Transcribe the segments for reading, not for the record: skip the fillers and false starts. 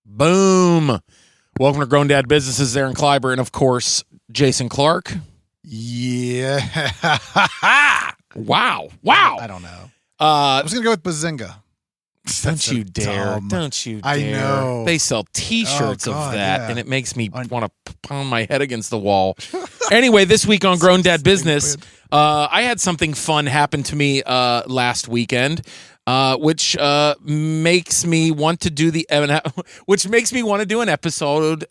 Boom. Welcome to Grown Dad Businesses, Aaron Kleiber, and of course, Jason Clark. Yeah. Wow. I don't know. I was going to go with Bazinga. Don't you dare. Don't you dare. I know. They sell T-shirts of that, yeah. and it makes me want to pound my head against the wall. Anyway, this week on Grown Dad Business, I had something fun happen to me last weekend, which makes me want to do an episode.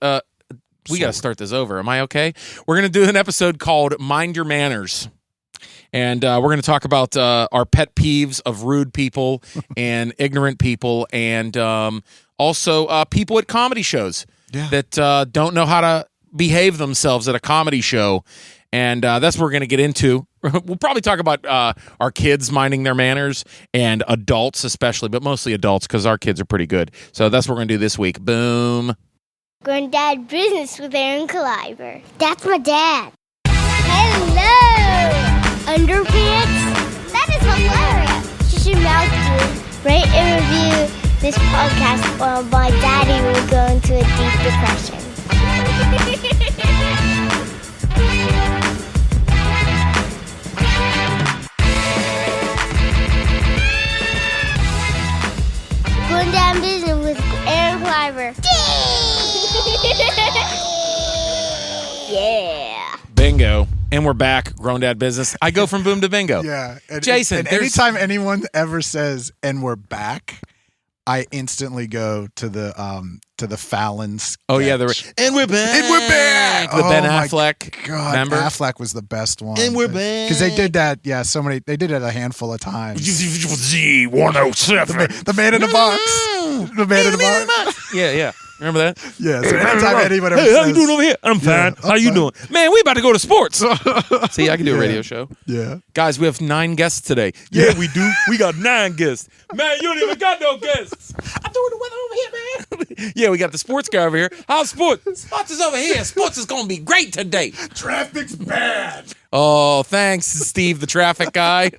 We got to start this over. Am I okay? We're going to do an episode called Mind Your Manners. And we're going to talk about our pet peeves of rude people and ignorant people, and also people at comedy shows that don't know how to behave themselves at a comedy show. And that's what we're going to get into. We'll probably talk about our kids minding their manners, and adults especially, but mostly adults because our kids are pretty good. So that's what we're going to do this week. Boom. Grown Dad Business with Aaron Kleiber. That's my dad. Hello! Underpants? That is hilarious. You should mouth to rate and review this podcast, or my daddy will go into a deep depression. Going Down Business with Aaron Kleiber. Yeah. Bingo. And we're back, Grown Dad Business. I go from boom to bingo. Yeah. Jason, and anytime anyone ever says, and we're back, I instantly go to the Fallon sketch. Oh, yeah. And we're back. And we're back. The Ben Affleck. God, remember? Affleck was the best one. And we're back. Because they did that, they did it a handful of times. Z107. The man in the box. The man in the box. Yeah. Remember that? Yeah. So anytime anyone ever hey, says, how you doing over here? I'm fine. How you doing? Man, we about to go to sports. See, I can do a radio show. Yeah. Guys, we have 9 guests today. Yeah, we do. We got 9 guests. Man, you don't even got no guests. I'm doing the weather over here, man. Yeah, we got the sports guy over here. How's sports? Sports is over here. Sports is going to be great today. Traffic's bad. Oh, thanks, Steve, the traffic guy.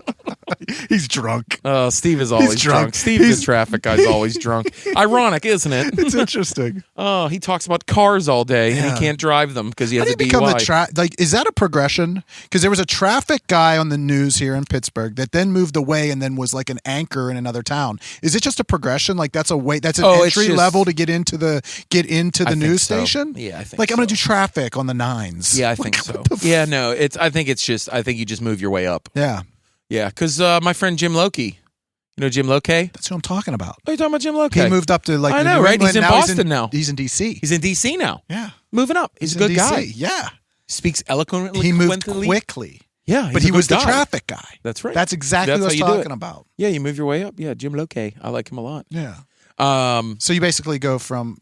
He's drunk. Steve is always drunk. Steve, the traffic guy, is always drunk. Ironic, isn't it? It's interesting. Oh, he talks about cars all day, and he can't drive them because he has a DUI. Is that a progression? Because there was a traffic guy on the news here in Pittsburgh that then moved away and then was like an anchor in another town. Is it just a progression? Like that's an entry level to get into the news station? Yeah, I think I'm going to do traffic on the 9s. Yeah, I think so. Yeah, no, I think you just move your way up. Yeah. Yeah, because my friend Jim Loki, you know Jim Loki? That's who I'm talking about. Oh, you talking about Jim Loki? He moved up to I know, right? He's in Boston now. He's in D.C. He's in D.C. now. Yeah. Moving up. He's a good guy. Yeah. Speaks eloquently. He moved quickly. Yeah, but he was the traffic guy. That's right. That's exactly what I was talking about. Yeah, you move your way up. Yeah, Jim Loki. I like him a lot. Yeah. So you basically go from,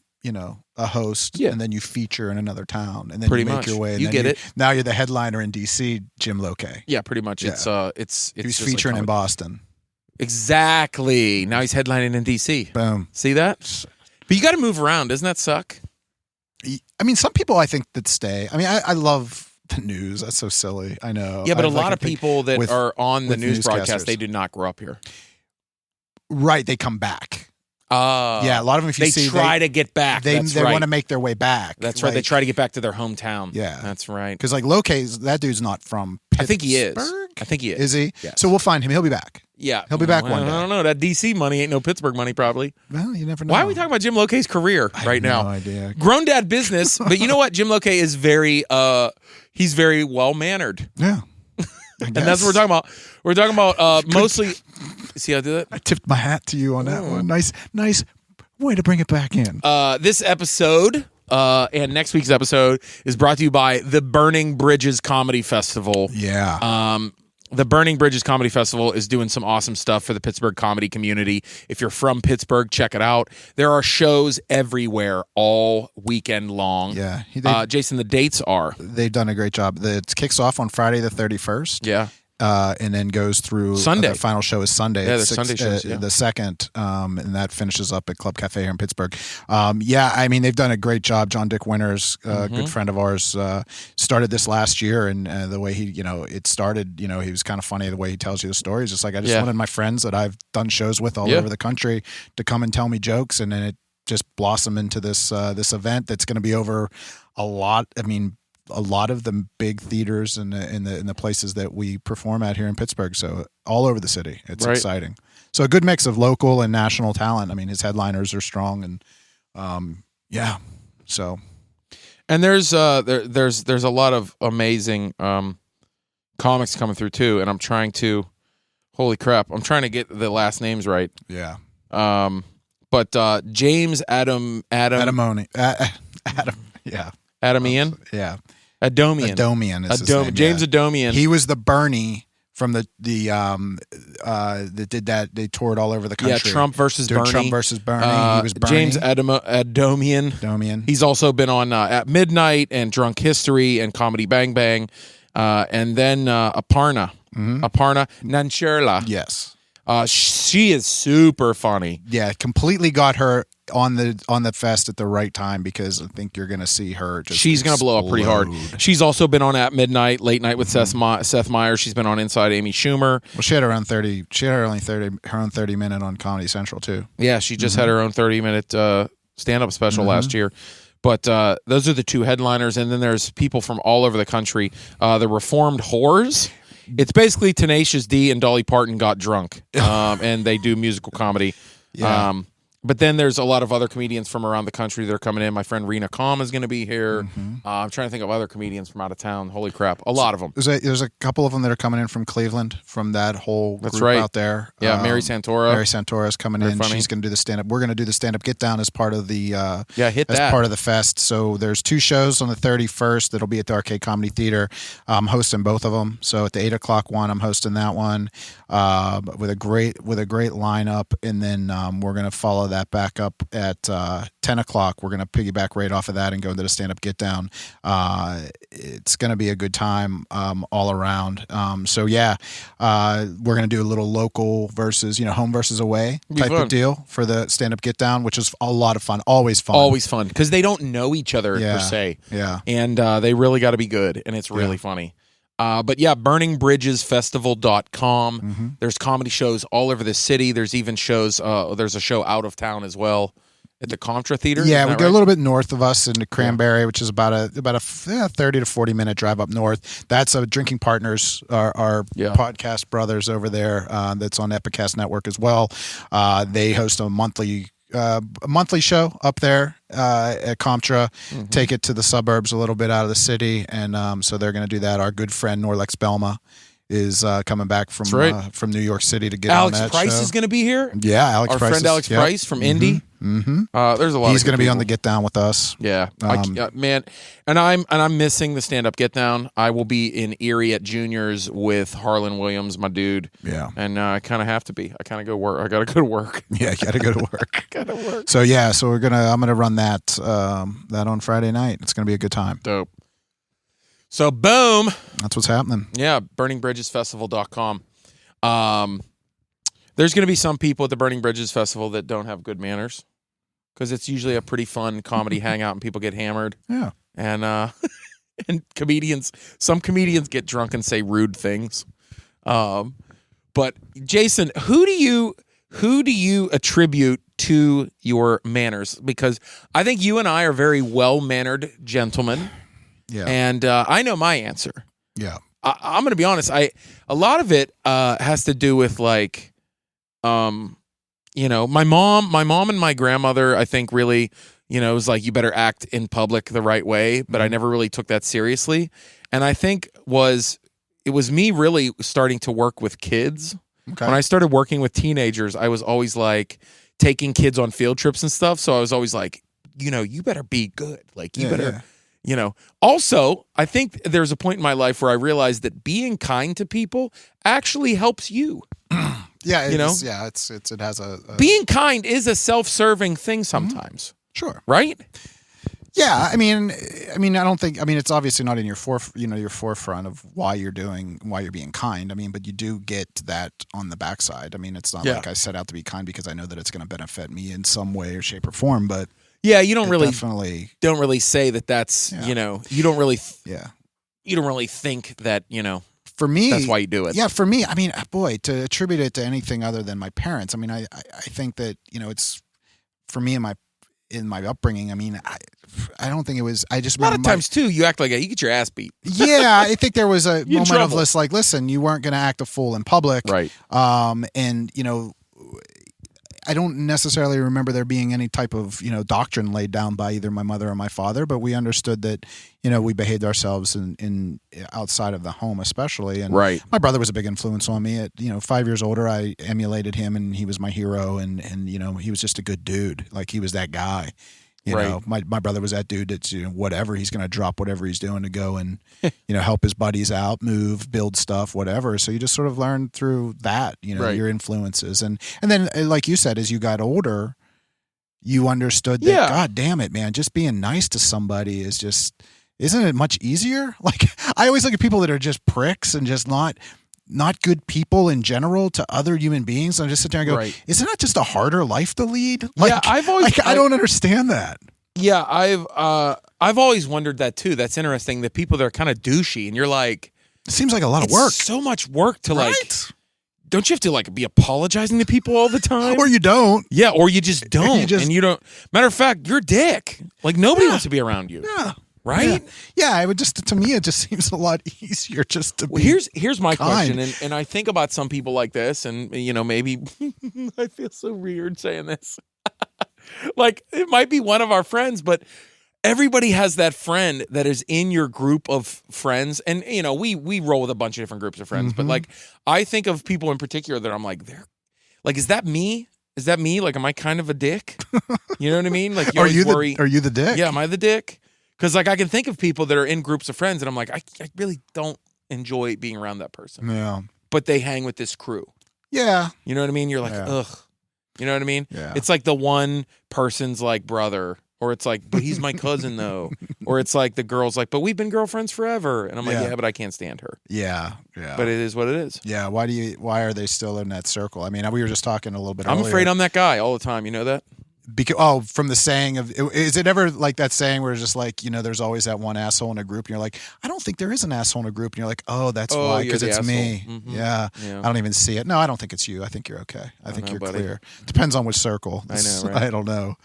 a host, and then you feature in another town, and then you make your way. And you get it. Now you're the headliner in D.C., Jim Loki. Yeah, pretty much. Yeah. It's he's featuring in Boston. Exactly. Now he's headlining in D.C. Boom. See that? But you got to move around. Doesn't that suck? I mean, some people I think that stay. I mean, I love the news. That's so silly. I know. Yeah, but a lot of people that are on the news broadcast, they did not grow up here. Right. They come back. Yeah, a lot of them, if you see, try to get back. They want to make their way back. That's right. They try to get back to their hometown. Yeah. That's right. Because Loki's, that dude's not from Pittsburgh. I think he is. Is he? Yes. So we'll find him. He'll be back. Yeah. He'll be back one day. I don't know. That D.C. money ain't no Pittsburgh money, probably. Well, you never know. Why are we talking about Jim Loki's career right now? No idea. Grown Dad Business. But you know what? Jim Loki is he's very well-mannered. Yeah. And that's what we're talking about. We're talking about mostly... See how I do that? I tipped my hat to you on that one. Nice way to bring it back in. This episode and next week's episode is brought to you by the Burning Bridges Comedy Festival. Yeah. The Burning Bridges Comedy Festival is doing some awesome stuff for the Pittsburgh comedy community. If you're from Pittsburgh, check it out. There are shows everywhere all weekend long. Yeah. Jason, the dates are? They've done a great job. It kicks off on Friday the 31st. Yeah. And then goes through Sunday. The final show is Sunday. Yeah, the Sunday shows, the 2nd, and that finishes up at Club Cafe here in Pittsburgh. I mean, they've done a great job. John Dick Winters, a good friend of ours, started this last year, and the way he, it started, he was kind of funny the way he tells you the stories. It's like, I just wanted my friends that I've done shows with all over the country to come and tell me jokes, and then just blossom into this this event that's going to be over a lot. I mean, a lot of the big theaters in the places that we perform at here in Pittsburgh. So all over the city, it's exciting. So a good mix of local and national talent. I mean, his headliners are strong, and yeah. So, and there's a lot of amazing comics coming through too, and I'm trying to. Holy crap! I'm trying to get the last names right. Yeah. But James Adamian. Yeah. Adamian. Yeah. Adomian is his name, James Adomian. He was the Bernie from that did that. They toured all over the country. Yeah, Trump versus Bernie. Trump versus Bernie. He was Bernie. James Adomian. He's also been on At Midnight and Drunk History and Comedy Bang Bang, and then Aparna Nancherla. Yes. She is super funny. Yeah, completely got her on the fest at the right time, because I think you're going to see her just she's going to blow up pretty hard. She's also been on At Midnight, Late Night with Seth Meyers. She's been on Inside Amy Schumer. Well, she had her own 30 minute on Comedy Central too. Yeah, she just had her own 30-minute stand-up special last year. But those are the two headliners, and then there's people from all over the country. The Reformed Whores. It's basically Tenacious D and Dolly Parton got drunk, and they do musical comedy. Yeah. But then there's a lot of other comedians from around the country that are coming in. My friend Rena Kama is going to be here. I'm trying to think of other comedians from out of town. Holy crap, a lot of them. There's a couple of them that are coming in from Cleveland, from that whole group out there. Yeah, Mary Santora. Mary Santora is coming in. Funny. She's going to do the stand-up. We're going to do the stand-up Get Down as part of the part of the fest. So there's 2 shows on the 31st that'll be at the Arcade Comedy Theater. I'm hosting both of them. So at the 8 o'clock one, I'm hosting that one with a great lineup, and then we're going to follow that back up at 10 o'clock. We're going to piggyback right off of that and go into the stand-up Get Down. It's going to be a good time all around. So yeah, we're going to do a little local versus home versus away type of deal for the stand-up Get Down, which is a lot of fun. Always fun because they don't know each other per se. Yeah, and they really got to be good, and it's really funny. But yeah, burningbridgesfestival.com. There's comedy shows all over the city. There's even shows. There's a show out of town as well at the Contra Theater. Yeah, we go a little bit north of us into Cranberry, which is about a 30 to 40 minute drive up north. That's Drinking Partners, our podcast brothers over there. That's on Epicast Network as well. They host a monthly show up there at Comtra, take it to the suburbs a little bit out of the city, and so they're going to do that. Our good friend Norlex Belma is coming back from New York City to get Alex on that Price show. is going to be here. Yeah, our friend Alex Price from Indy. There's a lot. He's going to be on the Get Down with us. Yeah, man, and I'm missing the stand up Get Down. I will be in Erie at Juniors with Harlan Williams, my dude. Yeah, and I kind of have to be. I kind of go work. I got to go to work. Yeah, you got to go to work. Gotta work. So yeah, I'm gonna run that on Friday night. It's gonna be a good time. Dope. So boom. That's what's happening. Yeah, burningbridgesfestival.com. There's going to be some people at the Burning Bridges Festival that don't have good manners, because it's usually a pretty fun comedy hangout and people get hammered. Yeah. And and some comedians get drunk and say rude things. But Jason, who do you attribute to your manners? Because I think you and I are very well-mannered gentlemen. Yeah. And I know my answer. Yeah. I'm going to be honest. A lot of it has to do with like, my mom and my grandmother, I think really, was like, you better act in public the right way. But I never really took that seriously. And I think it was me really starting to work with kids. Okay. When I started working with teenagers, I was always like taking kids on field trips and stuff. So I was always like, you better be good. Like you better. Yeah. Also, I think there's a point in my life where I realized that being kind to people actually helps you. Yeah, it has a being kind is a self-serving thing sometimes. Sure. Right? Yeah, I mean, I don't think. I mean, it's obviously not in your forefront of why you're being kind. I mean, but you do get that on the backside. I mean, it's not like I set out to be kind because I know that it's going to benefit me in some way or shape or form. But yeah, you don't really say that. That's you don't really think that For me, that's why you do it. Yeah, for me, I mean, boy, to attribute it to anything other than my parents. I mean, I think that it's for me and in my upbringing, I mean, I don't think it was. I just a lot of times too, you act like you get your ass beat. Yeah, I think there was a moment trouble. of this, like, listen, you weren't going to act a fool in public, Right? And I don't necessarily remember there being any type of doctrine laid down by either my mother or my father, but we understood that we behaved ourselves in outside of the home, especially. And right. My brother was a big influence on me. At 5 years older, I emulated him, and he was my hero. And he was just a good dude. Like, he was that guy. You know, my brother was that dude that's whatever, he's going to drop whatever he's doing to go and help his buddies out, move, build stuff, whatever. So you just sort of learn through that, your influences, and then like you said, as you got older, you understood that God damn it, man, just being nice to somebody isn't it much easier? Like, I always look at people that are just pricks and just not good people in general to other human beings. And I just sit there and go, isn't that just a harder life to lead? Like, yeah, I don't understand that. Yeah, I've always wondered that too. That's interesting. The people that are kind of douchey, and you're like, it seems like a lot of work. So much work to don't you have to be apologizing to people all the time? Or you don't. Yeah, or you just don't. And you don't. Matter of fact, you're a dick. Like, nobody wants to be around you. Yeah. Right? Yeah, it would to me, it just seems a lot easier just to be here's my question, and I think about some people like this, and maybe I feel so weird saying this. Like, it might be one of our friends, but everybody has that friend that is in your group of friends, and we roll with a bunch of different groups of friends, but like, I think of people in particular that I'm like, they're like, is that me? Is that me? Like, am I kind of a dick? You know what I mean? Like, are you the dick? Yeah, am I the dick? Because, like, I can think of people that are in groups of friends, and I'm like, I really don't enjoy being around that person. Yeah. But they hang with this crew. Yeah. You know what I mean? You're like, ugh. You know what I mean? Yeah. It's like the one person's like brother, or it's like, but he's my cousin though, or it's like the girl's like, but we've been girlfriends forever, and I'm like, yeah, but I can't stand her. Yeah. But it is what it is. Yeah. Why are they still in that circle? I mean, we were just talking a little bit earlier. I'm afraid I'm that guy all the time. You know that? From the saying of, is it ever like that saying where it's just like, there's always that one asshole in a group, and you're like, I don't think there is an asshole in a group, and you're like, oh, that's why, because it's asshole. Me. Mm-hmm. Yeah. I don't even see it. No, I don't think it's you. I think you're okay. I think you're clear. Depends on which circle. I know, right? I don't know.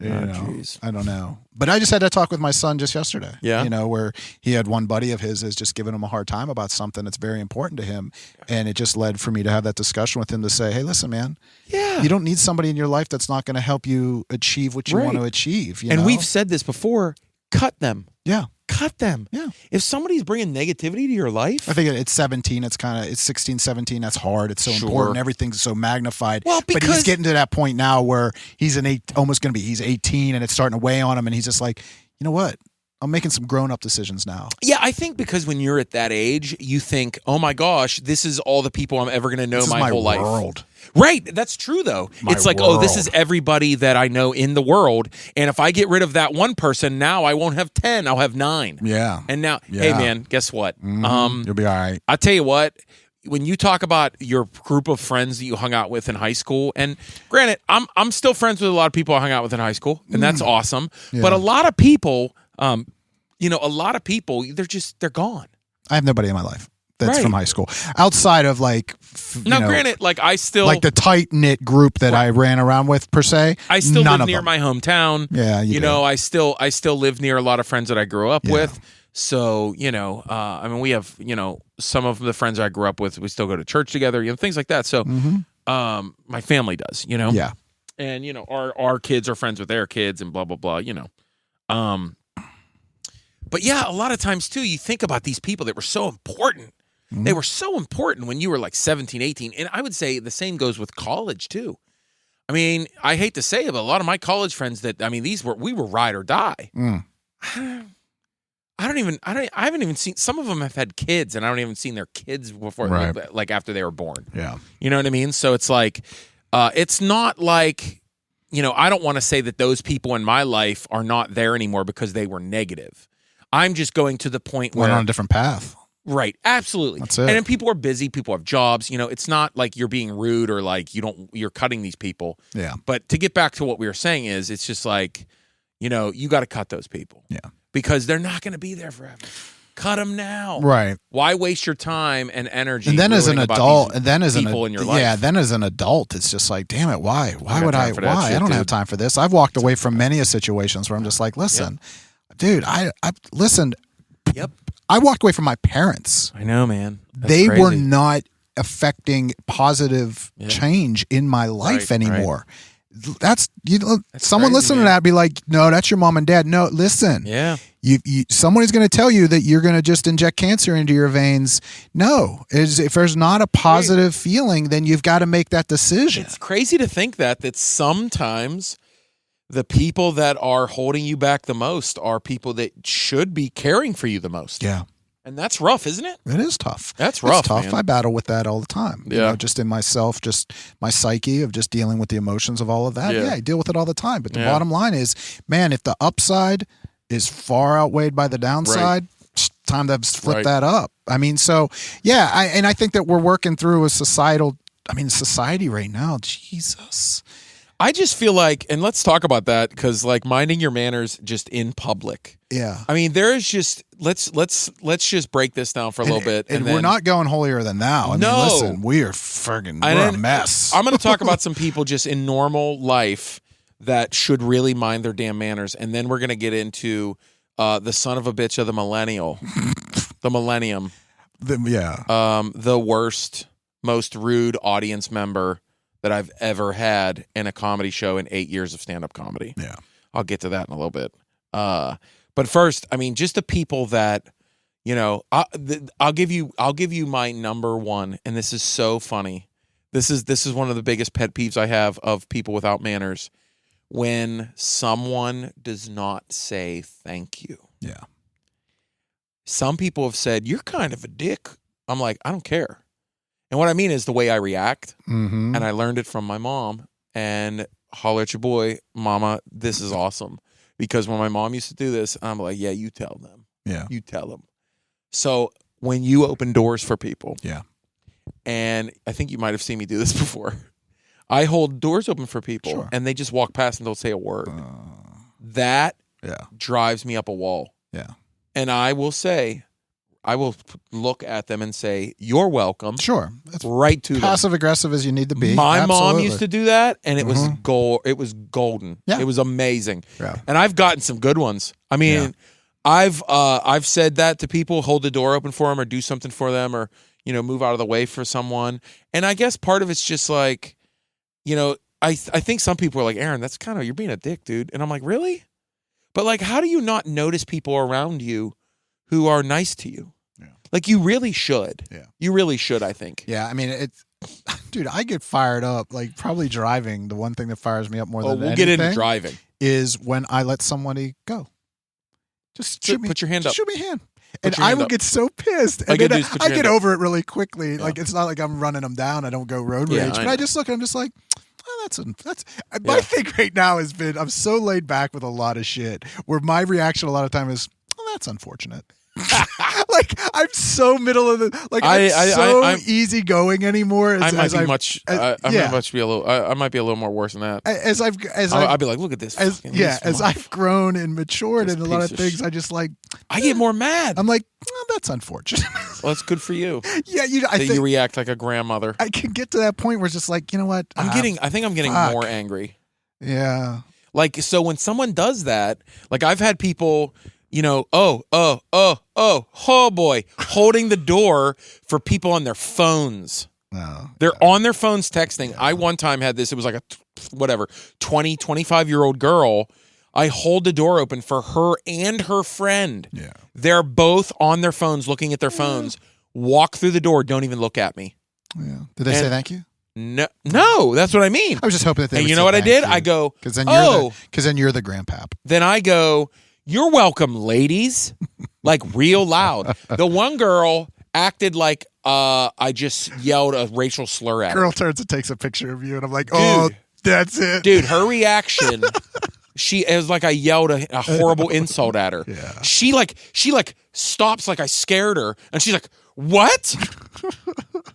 I don't know. But I just had that talk with my son just yesterday. Yeah. Where he had one buddy of his is just giving him a hard time about something that's very important to him. And it just led for me to have that discussion with him to say, hey, listen, man. Yeah. You don't need somebody in your life that's not going to help you achieve what you want to achieve. And we've said this before, cut them. Yeah. Cut them. Yeah. If somebody's bringing negativity to your life. I think it's 17. It's 16, 17. That's hard. It's so important. Everything's so magnified. Well, but he's getting to that point now where he's he's 18, and it's starting to weigh on him. And he's just like, you know what? I'm making some grown-up decisions now. Yeah, I think because when you're at that age, you think, oh my gosh, this is all the people I'm ever going to know my whole life. Right. That's true, though. It's like, oh, this is everybody that I know in the world. And if I get rid of that one person, now I won't have 10. I'll have 9. Yeah. And now, hey, man, guess what? You'll be all right. I'll tell you what. When you talk about your group of friends that you hung out with in high school, and granted, I'm still friends with a lot of people I hung out with in high school, and that's awesome. Yeah. But a lot of people, they're gone. I have nobody in my life that's from high school outside of granted, like I still like the tight knit group that I ran around with per se. I still live near my hometown. Yeah, you know, I still live near a lot of friends that I grew up with. So, I mean, we have, some of the friends I grew up with, we still go to church together, things like that. So, my family does, Yeah. And, our kids are friends with their kids and blah, blah, blah, But yeah, a lot of times too, you think about these people that were so important. Mm-hmm. They were so important when you were like 17, 18. And I would say the same goes with college too. I mean, I hate to say it, but a lot of my college friends we were ride or die. Mm. I haven't even seen, some of them have had kids and I haven't even seen their kids before, like after they were born. Yeah. You know what I mean? So it's like, it's not like, I don't want to say that those people in my life are not there anymore because they were negative. I'm just going to the point where we're on a different path. Right. Absolutely. That's it. And then people are busy, people have jobs, it's not like you're being rude or like you're cutting these people. Yeah. But to get back to what we were saying is it's just like, you got to cut those people. Yeah. Because they're not going to be there forever. cut them now. Right. Why waste your time and energy? And then as an adult, in your life. Yeah, then as an adult, it's just like, damn it, why? Why would I? Why? Shit, I don't dude. have time for this. I've walked away from many situations where I'm just like, listen, dude, I listen. Yep. I walked away from my parents. I know, man. That's They crazy. were not affecting positive change in my life anymore. That's someone crazy, listening to man. that be like, no, that's your mom and dad. No, listen. Yeah. Somebody's going to tell you that you're going to just inject cancer into your veins. No, if there's not a positive feeling, then you've got to make that decision. It's crazy to think that sometimes the people that are holding you back the most are people that should be caring for you the most. Yeah. And that's rough, isn't it? It is tough. That's rough, It's tough. man. I battle with that all the time. Yeah. You know, just in myself, just my psyche of just dealing with the emotions of all of that. Yeah. Yeah, I deal with it all the time. But the Yeah. bottom line is, man, if the upside is far outweighed by the downside, time to flip that up. I mean, so yeah, I think that we're working through a society right now. Jesus. I just feel like, and let's talk about that, because like minding your manners just in public. Yeah. I mean, there is just let's just break this down for a little bit, And then, we're not going holier than thou. I mean, listen, we are friggin' we're a mess. I'm going to talk about some people just in normal life that should really mind their damn manners, and then we're going to get into the son of a bitch of the millennium, the worst, most rude audience member that I've ever had in a comedy show in 8 years of stand-up comedy. Yeah. I'll get to that in a little bit. But first, I mean, just the people that, you know, I'll give you my number one, and this is so funny. This is one of the biggest pet peeves I have of people without manners. When someone does not say thank you. Yeah. Some people have said, "You're kind of a dick." I'm like, I don't care. And what I mean is the way I react. Mm-hmm. And I learned it from my mom. And holler at your boy, mama, this is awesome. Because when my mom used to do this, I'm like, yeah, you tell them. Yeah. You tell them. So when you open doors for people. Yeah. And I think you might have seen me do this before. I hold doors open for people. Sure. And they just walk past and don't say a word. That drives me up a wall. Yeah. And I will look at them and say, "You're welcome." Sure. That's right to passive aggressive as you need to be. My mom Absolutely. used to do that, and it was It was golden. Yeah. It was amazing. Yeah. And I've gotten some good ones. I mean, I've said that to people, hold the door open for them, or do something for them, or move out of the way for someone. And I guess part of it's just like, I think some people are like, Aaron, that's kind of, you're being a dick, dude. And I'm like, really? But like, how do you not notice people around you who are nice to you? Yeah. Like, you really should. Yeah. You really should, I think. Yeah. I mean, dude, I get fired up. Like, probably driving, the one thing that fires me up more than anything get into driving. Is when I let somebody go. Just put your hand up. Shoot me a hand. And I will get so pissed. And then I get over it really quickly. Yeah. Like, it's not like I'm running them down. I don't go road rage. But I just look at them just like, that's my thing right now has been, I'm so laid back with a lot of shit where my reaction a lot of time is, well, that's unfortunate. Like, I'm so middle of the, like, I'm easygoing anymore. I might be a little more worse than that. I'd be like, look at this. As I've grown and matured in a lot of things, I just like, I get more mad. I'm like, oh, that's unfortunate. Well, that's good for you. Yeah, I think you react like a grandmother. I can get to that point where it's just like, you know what? I think I'm getting more angry. Yeah. Like, so when someone does that, like, I've had people, oh boy, holding the door for people on their phones. They're on their phones texting. I one time had this. It was like a 25-year-old girl. I hold the door open for her and her friend. Yeah. They're both on their phones, looking at their phones. Walk through the door. Don't even look at me. Yeah. Did they say thank you? No, that's what I mean. I was just hoping that they. And would you know say what I did? you. I go, because then you're the grandpap. Then I go, you're welcome, ladies. Like, real loud. The one girl acted like I just yelled a racial slur at her. Girl turns and takes a picture of you, and I'm like, oh, that's it. Dude, her reaction, it was like I yelled a horrible insult at her. Yeah. She stops like I scared her, and she's like, what?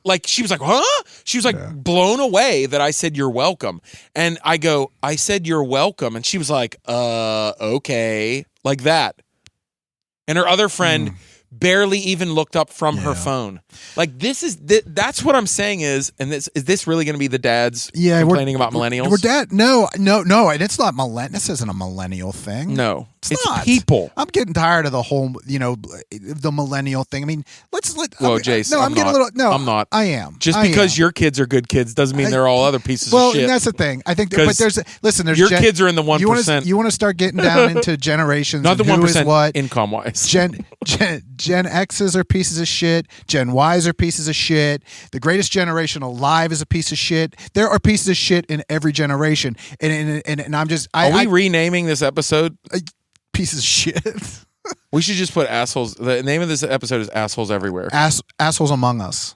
Like, she was like, huh? She was like blown away that I said you're welcome. And I go, I said you're welcome. And she was like, okay. Like that. And her other friend barely even looked up from her phone. Like that's what I'm saying is this really going to be the dads complaining about millennials? We're dad. No. It's not This isn't a millennial thing. No, it's not. People. I'm getting tired of the whole, the millennial thing. I mean, Jace, no, I'm getting a little. No, I'm not. I am. Just because your kids are good kids doesn't mean they're all other pieces of shit. Well, that's the thing. I think, but there's your kids are in the 1%. You want to start getting down into generations. Not the 1% what income wise. Gen X's are pieces of shit. Gen Y's are pieces of shit. The greatest generation alive is a piece of shit. There are pieces of shit in every generation, and I'm just. Are we renaming this episode? Pieces of shit. We should just put assholes. The name of this episode is Assholes Everywhere. Assholes Among Us.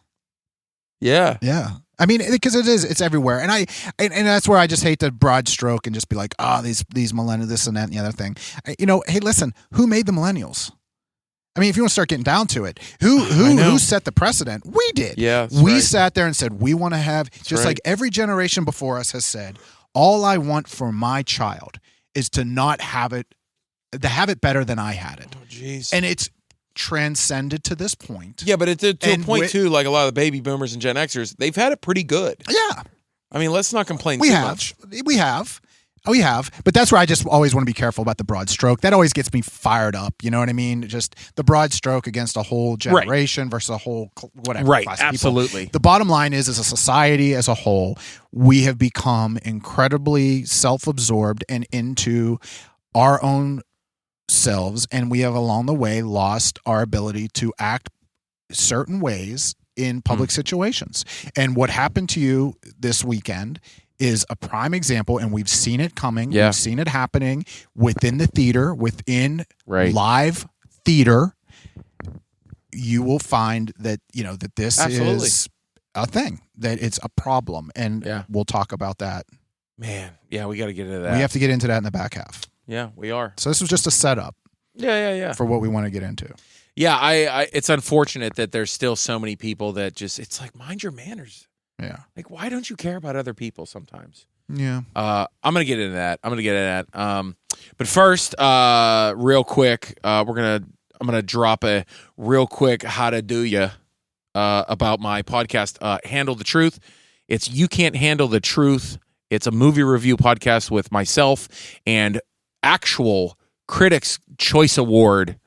Yeah. Yeah. I mean, because it's everywhere, and that's where I just hate the broad stroke and just be like, these millennials, this and that and the other thing. Hey, listen, who made the millennials? I mean, if you want to start getting down to it, who set the precedent? We did. Yeah, we sat there and said we want to have like every generation before us has said. All I want for my child is to not have it, to have it better than I had it. Oh, jeez. And it's transcended to this point. Yeah, but to a point too. Like a lot of the baby boomers and Gen Xers, they've had it pretty good. Yeah. I mean, let's not complain too much. We have. But that's where I just always want to be careful about the broad stroke. That always gets me fired up. You know what I mean? Just the broad stroke against a whole generation versus a whole whatever. Right, class of absolutely. People. The bottom line is, as a society as a whole, we have become incredibly self-absorbed and into our own selves, and we have along the way lost our ability to act certain ways in public situations. And what happened to you this weekend is a prime example, and we've seen it coming. Yeah. We've seen it happening within the theater, within live theater. You will find that, that this is a thing, that it's a problem. And we'll talk about that. Man, yeah, we got to get into that. We have to get into that in the back half. Yeah, we are. So this was just a setup. Yeah. For what we want to get into. Yeah, I it's unfortunate that there's still so many people that it's like, mind your manners. Yeah. Like, why don't you care about other people sometimes? Yeah. I'm going to get into that. But first, real quick, I'm going to drop a real quick how to do ya about my podcast, Handle the Truth. It's You Can't Handle the Truth. It's a movie review podcast with myself and actual Critics' Choice Award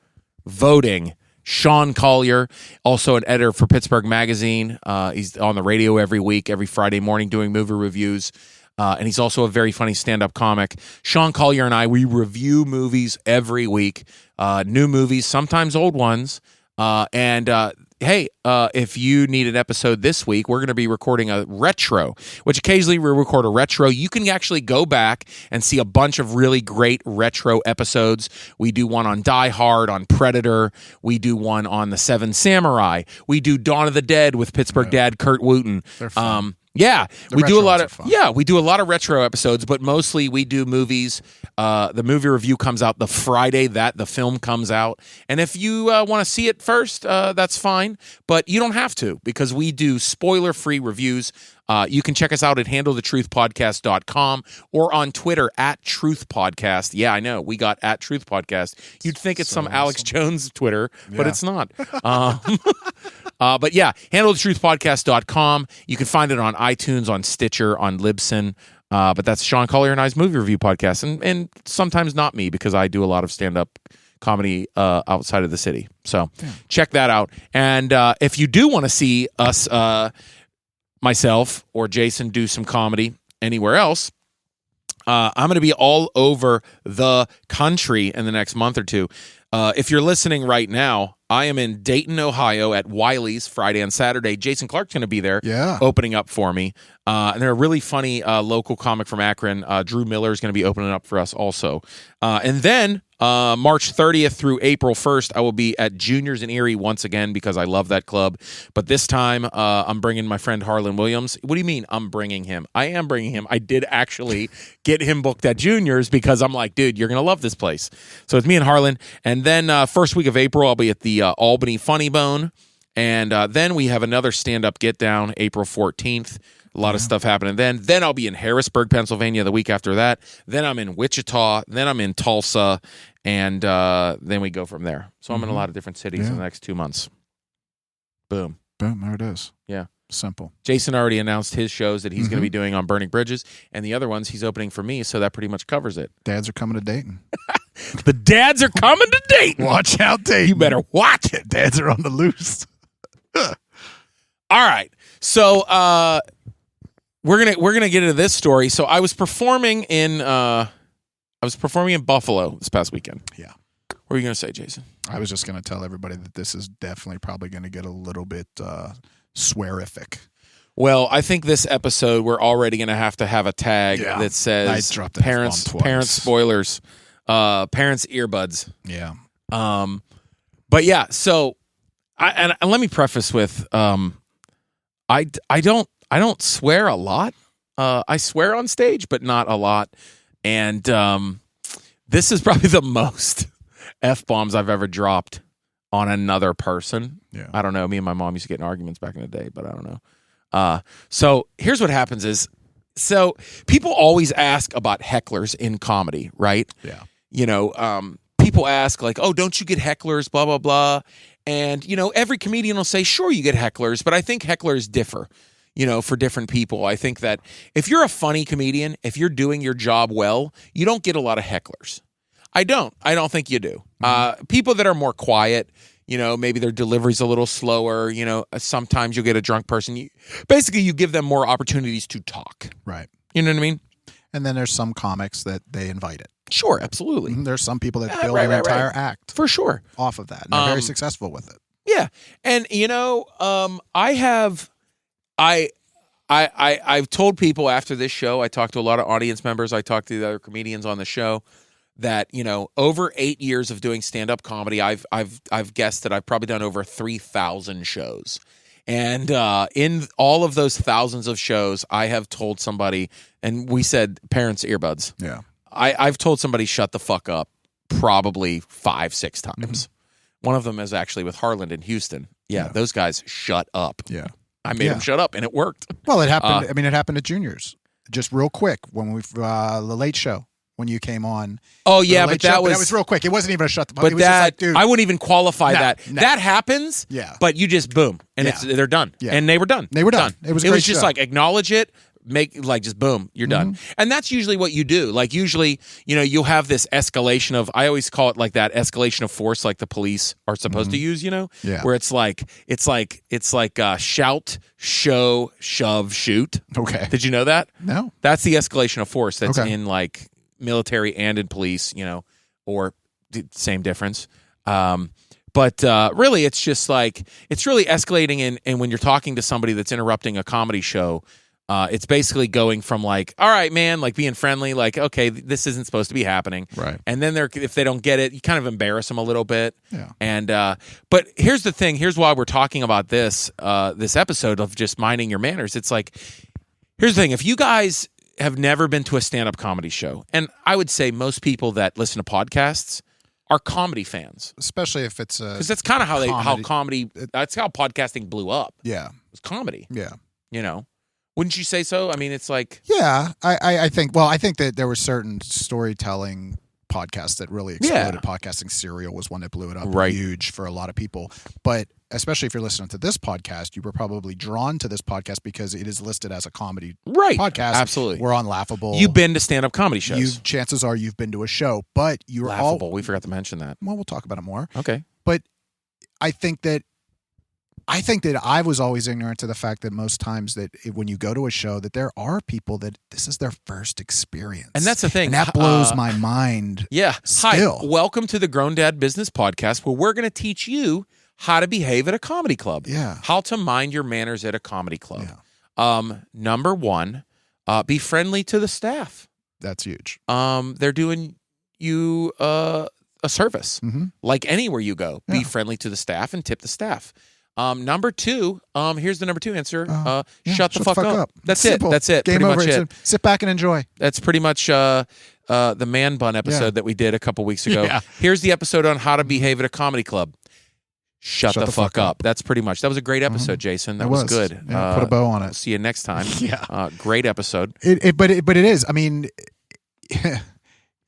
voting Sean Collier, also an editor for Pittsburgh Magazine. He's on the radio every week, every Friday morning doing movie reviews. And he's also a very funny stand-up comic. Sean Collier and we review movies every week, new movies, sometimes old ones. Hey, if you need an episode this week, we're going to be recording a retro, which occasionally we record a retro. You can actually go back and see a bunch of really great retro episodes. We do one on Die Hard, on Predator. We do one on The Seven Samurai. We do Dawn of the Dead with Pittsburgh dad Kurt Wooten. They're fun. Yeah, we do a lot of we do a lot of retro episodes, but mostly we do movies. The movie review comes out the Friday that the film comes out, and if you want to see it first, that's fine, but you don't have to because we do spoiler-free reviews. You can check us out at handlethetruthpodcast.com or on Twitter at truthpodcast. Yeah, I know we got at truthpodcast. You'd think it's some awesome Alex Jones Twitter, but it's not. But yeah, handlethetruthpodcast.com. You can find it on iTunes, on Stitcher, on Libsyn. But that's Sean Collier and I's movie review podcast. And sometimes not me because I do a lot of stand-up comedy outside of the city. So check that out. And if you do want to see us, myself or Jason, do some comedy anywhere else, I'm going to be all over the country in the next month or two. If you're listening right now, I am in Dayton, Ohio at Wiley's Friday and Saturday. Jason Clark's going to be there opening up for me. And they're a really funny local comic from Akron. Drew Miller is going to be opening up for us also. And then March 30th through April 1st, I will be at Juniors in Erie once again because I love that club. But this time, I'm bringing my friend Harlan Williams. What do you mean I'm bringing him? I am bringing him. I did actually get him booked at Juniors because I'm like, dude, you're going to love this place. So it's me and Harlan. And then first week of April, I'll be at the Albany Funny Bone. And then we have another stand-up get-down April 14th. A lot of stuff happening then. Then I'll be in Harrisburg, Pennsylvania the week after that. Then I'm in Wichita. Then I'm in Tulsa. And then we go from there. So I'm in a lot of different cities in the next 2 months. Boom. Boom. There it is. Yeah. Simple. Jason already announced his shows that he's going to be doing on Burning Bridges. And the other ones he's opening for me. So that pretty much covers it. Dads are coming to Dayton. The dads are coming to Dayton. Watch out, Dayton. You better watch it. Dads are on the loose. All right. So we're gonna get into this story. So I was performing in Buffalo this past weekend. Yeah. What were you gonna say, Jason? I was just gonna tell everybody that this is definitely probably gonna get a little bit swearific. Well, I think this episode we're already gonna have to have a tag that says I dropped parents spoilers, parents earbuds. Yeah. But yeah, so and let me preface with I don't swear a lot. I swear on stage, but not a lot. And this is probably the most F-bombs I've ever dropped on another person. Yeah. I don't know. Me and my mom used to get in arguments back in the day, but I don't know. So here's what happens is, so people always ask about hecklers in comedy, right? Yeah. You know, people ask like, oh, don't you get hecklers, blah, blah, blah. And, you know, every comedian will say, sure, you get hecklers, but I think hecklers differ, you know, for different people. I think that if you're a funny comedian, if you're doing your job well, you don't get a lot of hecklers. I don't think you do. People that are more quiet, you know, maybe their delivery's a little slower, you know, sometimes you'll get a drunk person. Basically, you give them more opportunities to talk. Right. You know what I mean? And then there's some comics that they invite it. Sure, absolutely. There's some people that build their entire act for sure off of that. And they're very successful with it. Yeah. And you know, I've told people after this show, I talked to a lot of audience members, I talked to the other comedians on the show, that, you know, over 8 years of doing stand-up comedy, I've guessed that I've probably done over 3,000 shows. And in all of those thousands of shows, I have told somebody, and we said parents' earbuds. Yeah. I've told somebody shut the fuck up probably 5-6 times. One of them is actually with Harland in Houston. Yeah, those guys shut up. Yeah. I made them shut up, and it worked. Well, it happened. I mean, it happened to juniors. Just real quick when the Late Show, when you came on. Oh yeah, but that was real quick. It wasn't even a shut the fuck. But it was just like, dude, I wouldn't even qualify that. No. That happens. Yeah. But you just boom, and they're done. Yeah. And they were done. They were done. It was. It a great was just show. like acknowledge it. Make like just boom, you're done. And that's usually what you do. Like usually, you know, you'll have this escalation of, I always call it like that escalation of force, like the police are supposed to use, you know, where it's like shout, show, shove, shoot. Okay. Did you know that? No. That's the escalation of force that's in like military and in police, you know, or same difference. But really, it's just like, it's really escalating. And when you're talking to somebody that's interrupting a comedy show, it's basically going from like, all right, man, like being friendly, like, okay, this isn't supposed to be happening. Right. And then if they don't get it, you kind of embarrass them a little bit. Yeah. And, but here's the thing, here's why we're talking about this episode of just minding your manners. It's like, here's the thing, if you guys have never been to a stand-up comedy show, and I would say most people that listen to podcasts are comedy fans, especially if it's because that's kind of how that's how podcasting blew up. Yeah, it's comedy. Yeah, you know, wouldn't you say so? I mean, it's like I think that there were certain storytelling podcasts that really exploded podcasting. Serial was one that blew it up, huge for a lot of people. But especially if you're listening to this podcast, you were probably drawn to this podcast because it is listed as a comedy podcast. Absolutely. We're on Laughable. You've been to stand-up comedy shows. Chances are you've been to a show, but you're Laughable. We forgot to mention that. Well, we'll talk about it more. Okay. But I think that I was always ignorant to the fact that most times that when you go to a show that there are people that this is their first experience. And that's the thing. And that blows my mind. Yeah. Still. Hi. Welcome to the Grown Dad Business Podcast, where we're going to teach you how to behave at a comedy club. Yeah. How to mind your manners at a comedy club. Yeah. Number one, be friendly to the staff. That's huge. They're doing you a service. Like anywhere you go. Be friendly to the staff and tip the staff. Number two, here's the number two answer. Shut the fuck up. That's Simple. it. That's it. Game pretty over. much it. Sit back and enjoy. That's pretty much the Man Bun episode that we did a couple weeks ago. Yeah. Here's the episode on how to behave at a comedy club. Shut the fuck up. That's pretty much. That was a great episode, Jason. That was good. Yeah, put a bow on it. See you next time. Yeah. Great episode. But it is. I mean, if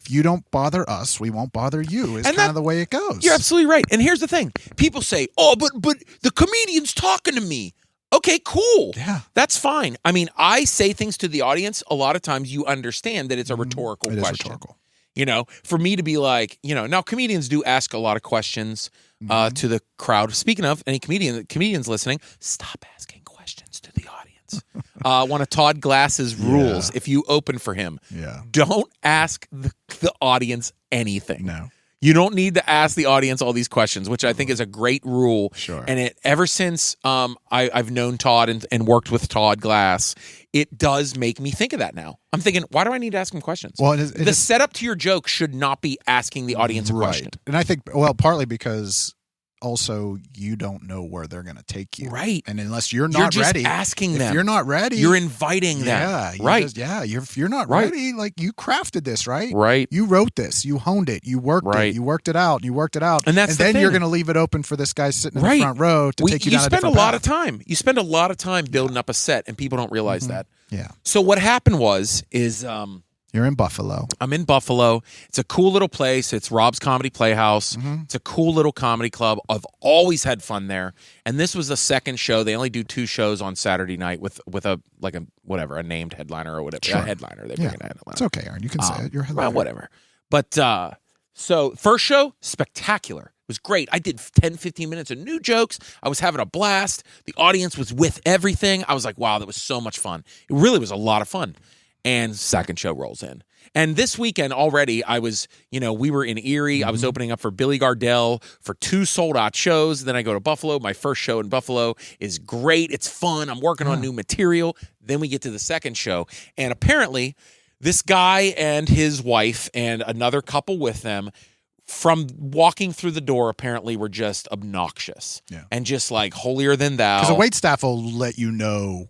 you don't bother us, we won't bother you. It's kind of the way it goes. You're absolutely right. And here's the thing. People say, oh, but the comedian's talking to me. Okay, cool. Yeah. That's fine. I mean, I say things to the audience. A lot of times you understand that it's a rhetorical question. It is rhetorical. You know, for me to be like, now comedians do ask a lot of questions to the crowd. Speaking of any comedians listening, stop asking questions to the audience. One of Todd Glass's rules, if you open for him, don't ask the audience anything. No. You don't need to ask the audience all these questions, which I think is a great rule. Sure. And ever since I've known Todd and worked with Todd Glass, it does make me think of that now. I'm thinking, why do I need to ask him questions? Well, the setup to your joke should not be asking the audience a question. And I think, partly because also you don't know where they're going to take you. Right. And unless you're not just ready. asking them. If you're not ready. You're inviting them. Yeah. Right. If you're not ready, like you crafted this, right? Right. You wrote this. You honed it. You worked it. You worked it out. And that's then thing. You're going to leave it open for this guy sitting in the front row to take you down a different spend a lot path. of time. You spend a lot of time building up a set, and people don't realize that. Yeah. So what happened is you're in Buffalo. I'm in Buffalo. It's a cool little place. It's Rob's Comedy Playhouse. It's a cool little comedy club. I've always had fun there. And this was the second show. They only do 2 shows on Saturday night with a named headliner or whatever. Sure. A headliner. They bring in a headliner. It's okay, Aaron. You can say it. You're a headliner. Well, whatever. But so first show, spectacular. It was great. I did 10, 15 minutes of new jokes. I was having a blast. The audience was with everything. I was like, wow, that was so much fun. It really was a lot of fun. And second show rolls in. And this weekend already, I was, we were in Erie. I was opening up for Billy Gardell for 2 sold-out shows. Then I go to Buffalo. My first show in Buffalo is great. It's fun. I'm working on new material. Then we get to the second show. And apparently, this guy and his wife and another couple with them, from walking through the door, apparently were just obnoxious. Yeah. And just like holier than thou. Because the waitstaff will let you know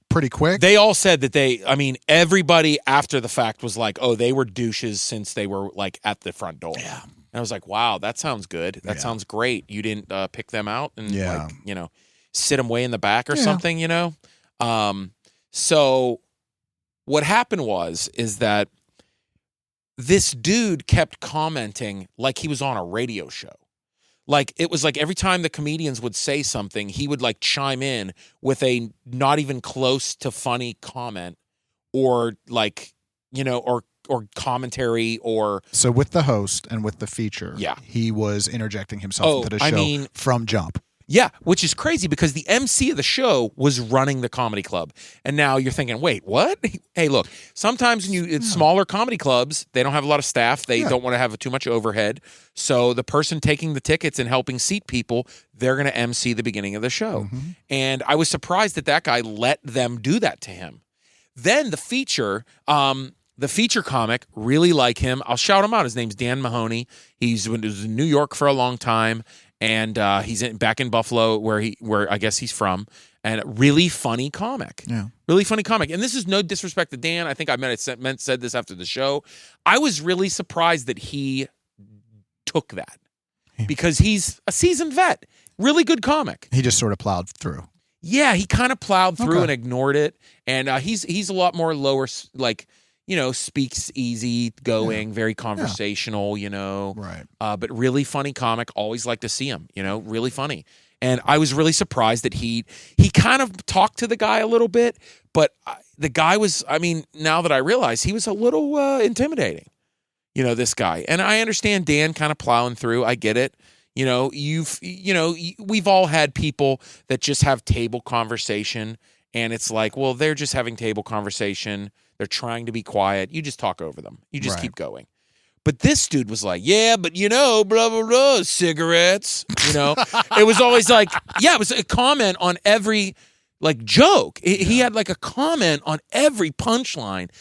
pretty quick. They all said that everybody after the fact was like, oh, they were douches since they were like at the front door. Yeah. And I was like, wow, that sounds good. That sounds great. You didn't pick them out and sit them way in the back or something, So what happened is that this dude kept commenting like he was on a radio show. Like, it was like every time the comedians would say something, he would like chime in with a not even close to funny comment or like, or commentary or. So with the host and with the feature, he was interjecting himself into the show from jump. Yeah, which is crazy because the MC of the show was running the comedy club. And now you're thinking, wait, what? Hey, look, sometimes it's smaller comedy clubs, they don't have a lot of staff. They don't want to have too much overhead. So the person taking the tickets and helping seat people, they're going to MC the beginning of the show. And I was surprised that guy let them do that to him. Then the feature comic, really like him. I'll shout him out. His name's Dan Mahoney. He was in New York for a long time. And he's back in Buffalo where I guess he's from, and a really funny comic. Yeah. Really funny comic. And this is no disrespect to Dan. I think I said this after the show. I was really surprised that he took that because he's a seasoned vet. Really good comic. He just sort of plowed through. Yeah, he kind of plowed through and ignored it. And he's a lot more lower, like, speaks easy going, very conversational, Right. But really funny comic. Always like to see him, really funny. And I was really surprised that he kind of talked to the guy a little bit, but the guy was, now that I realize, he was a little intimidating, this guy. And I understand Dan kind of plowing through. I get it. We've all had people that just have table conversation, and it's like, well, they're just having table conversation. They're trying to be quiet. You just talk over them. You just keep going. But this dude was like, yeah, but blah, blah, blah, cigarettes. It was always like, it was a comment on every like joke. He had like a comment on every punchline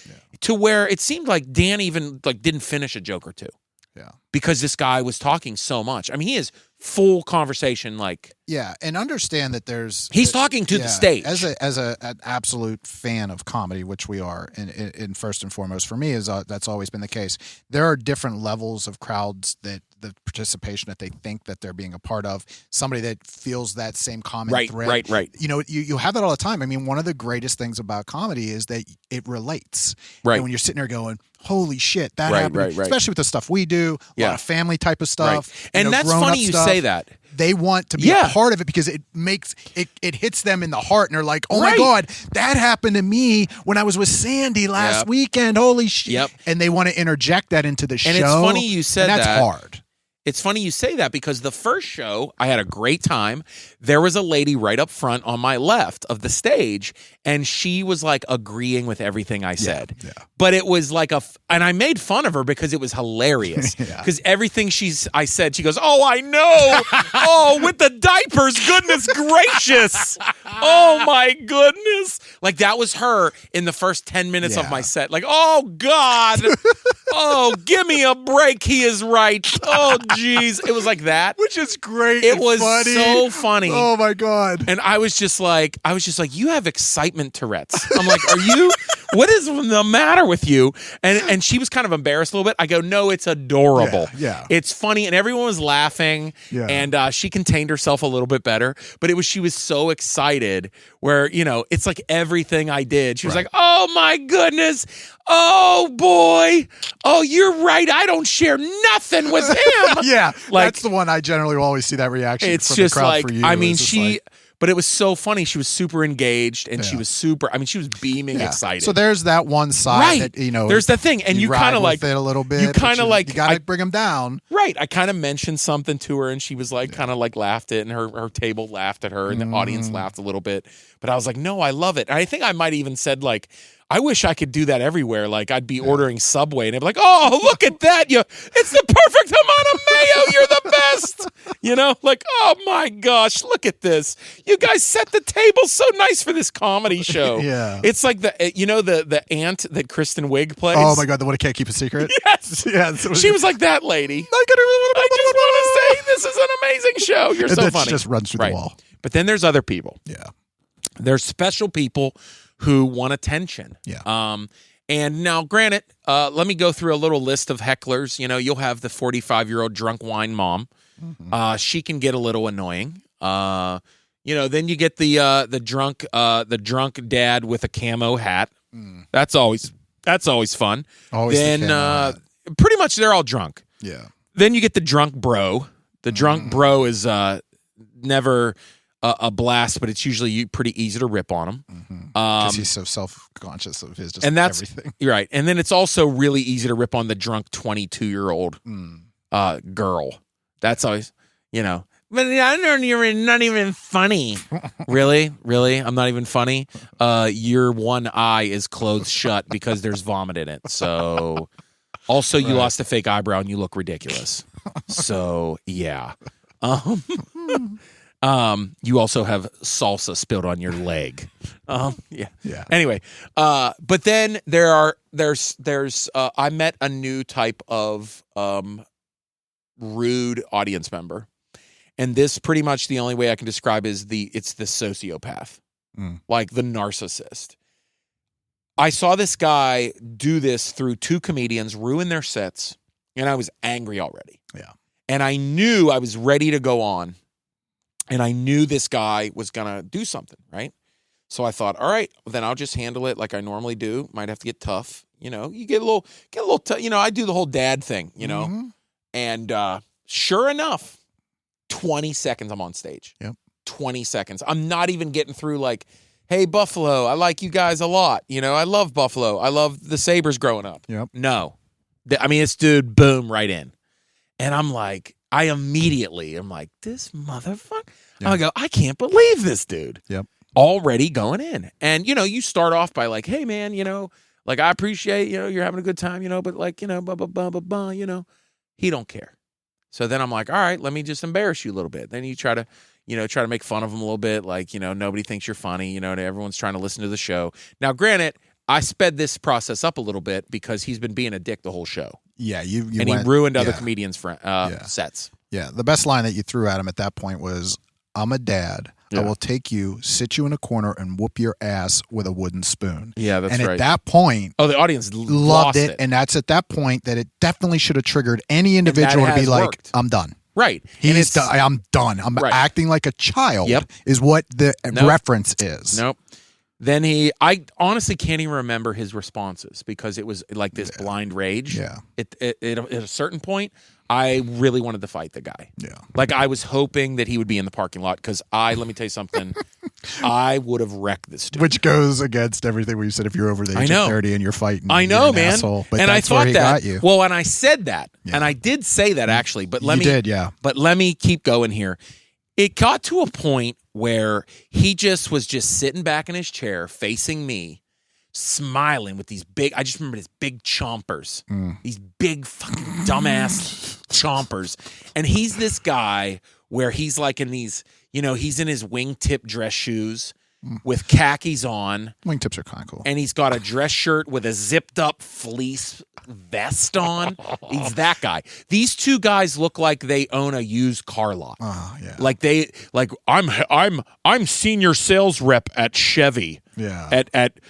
to where it seemed like Dan even like didn't finish a joke or two. Yeah. Because this guy was talking so much. He is full conversation. Like, yeah, and understand that he's talking to the stage. As an absolute fan of comedy, which we are, in first and foremost for me, that's always been the case. There are different levels of crowds that the participation that they think that they're being a part of. Somebody that feels that same common thread. Right. You know, you have that all the time. I mean, one of the greatest things about comedy is that it relates. Right. And when you're sitting there going, holy shit, that happened. Right. Especially with the stuff we do, a lot of family type of stuff. Right. And that's funny you say that. They want to be a part of it because it makes it hits them in the heart, and they're like, "Oh my God, that happened to me when I was with Sandy last weekend. Holy shit!" Yep. And they want to interject that into the show. And it's funny you said and that's that. hard. It's funny you say that because the first show, I had a great time. There was a lady right up front on my left of the stage, and she was like agreeing with everything I said. Yeah. But it was like and I made fun of her because it was hilarious. Because everything I said, she goes, "Oh, I know. Oh, with the diapers, goodness gracious. Oh my goodness." Like that was her in the first 10 minutes of my set. Like, "Oh God. Oh, give me a break. He is right. Oh, jeez." It was like that. Which is great. It was funny. so funny. Oh my God. And I was just like, you have excitement Tourette's. I'm like, what is the matter with you? And she was kind of embarrassed a little bit. I go, "No, it's adorable. Yeah. It's funny." And everyone was laughing. Yeah. And she contained herself a little bit better. But she was so excited where, it's like everything I did. She was like, "Oh my goodness. Oh boy. Oh, you're right. I don't share nothing with him." Yeah. Like, that's the one I generally will always see that reaction it's from just the crowd like, for you. I mean, but it was so funny. She was super engaged, and she was she was beaming excited. So there's that one side that, there's that thing. And you kind of like it a little bit. You kind of like, you got to bring them down. Right. I kind of mentioned something to her, and she was like, kind of like laughed it, and her table laughed at her, and the audience laughed a little bit. But I was like, "No, I love it." And I think I might even said like, "I wish I could do that everywhere." Like I'd be ordering Subway, and they'd be like, "Oh, look at that! It's the perfect amount of mayo. You're the best." Like, "Oh my gosh, look at this! You guys set the table so nice for this comedy show." Yeah. It's like the aunt that Kristen Wiig plays. Oh my God, the one who can't keep a secret. Yes. Yes. She was like that lady. I just want to say this is an amazing show. You're so funny. Just runs through the wall. But then there's other people. Yeah. There's special people who want attention. Yeah. And now, granted, let me go through a little list of hecklers. You'll have the 45-year-old drunk wine mom. Mm-hmm. She can get a little annoying. Then you get the drunk dad with a camo hat. Mm. That's always fun. Always. Then pretty much they're all drunk. Yeah. Then you get the drunk bro. The drunk bro is never a blast, but it's usually pretty easy to rip on him. Because he's so self-conscious of his everything. You're right. And then it's also really easy to rip on the drunk 22-year-old girl. That's always, but you're not even funny. Really? I'm not even funny? Your one eye is closed shut because there's vomit in it. So also you lost a fake eyebrow and you look ridiculous. So yeah. You also have salsa spilled on your leg. Yeah. Anyway, but then there's I met a new type of rude audience member, and this pretty much the only way I can describe it's the sociopath, like the narcissist. I saw this guy do this through two comedians, ruin their sets, and I was angry already. Yeah, and I knew I was ready to go on. And I knew this guy was going to do something, right? So I thought, all right, well, then I'll just handle it like I normally do. Might have to get tough. You get a little tough. I do the whole dad thing, Mm-hmm. And sure enough, 20 seconds I'm on stage. Yep. 20 seconds. I'm not even getting through like, "Hey, Buffalo, I like you guys a lot. I love Buffalo. I love the Sabres growing up." Yep. No. It's dude, boom, right in. And I'm like, I'm like, this motherfucker. Yeah. I go, I can't believe this dude. Yep. Already going in. And, you start off by like, "Hey, man, like I appreciate, you're having a good time, but like, blah, blah, blah, blah, blah, He don't care. So then I'm like, all right, let me just embarrass you a little bit. Then you try to make fun of him a little bit. Like, nobody thinks you're funny, and everyone's trying to listen to the show. Now, granted, I sped this process up a little bit because he's been being a dick the whole show. Yeah, he ruined other comedians' sets. Yeah, the best line that you threw at him at that point was, "I'm a dad. Yeah. I will take you, sit you in a corner, and whoop your ass with a wooden spoon." Yeah, that's and right. at that point, the audience loved lost it, and that's at that point that it definitely should have triggered any individual to be like, worked. "I'm done." Right. He's done. I'm done. I'm Right. acting like a child. Yep. Is what the Nope. reference is. Nope. Then I honestly can't even remember his responses because it was like this blind rage. Yeah. At a certain point, I really wanted to fight the guy. Yeah. Like I was hoping that he would be in the parking lot because let me tell you something, I would have wrecked this dude. Which goes against everything we've said. If you're over the age of 30 and you're fighting, I know, you're an man. asshole. But and that's I thought where he that. got you. Well, and I said that, Yeah. and I did say that actually. But You did, yeah. But let me keep going here. It got to a point where he just was sitting back in his chair, facing me, smiling with these big. I just remember his big chompers, these big fucking dumbass chompers, and he's this guy where he's like in these. He's in his wingtip dress shoes with khakis on. Wingtips are kind of cool. And he's got a dress shirt with a zipped up fleece vest on. He's that guy. These two guys look like they own a used car lot. Yeah. Like I'm senior sales rep at Chevy. Yeah. At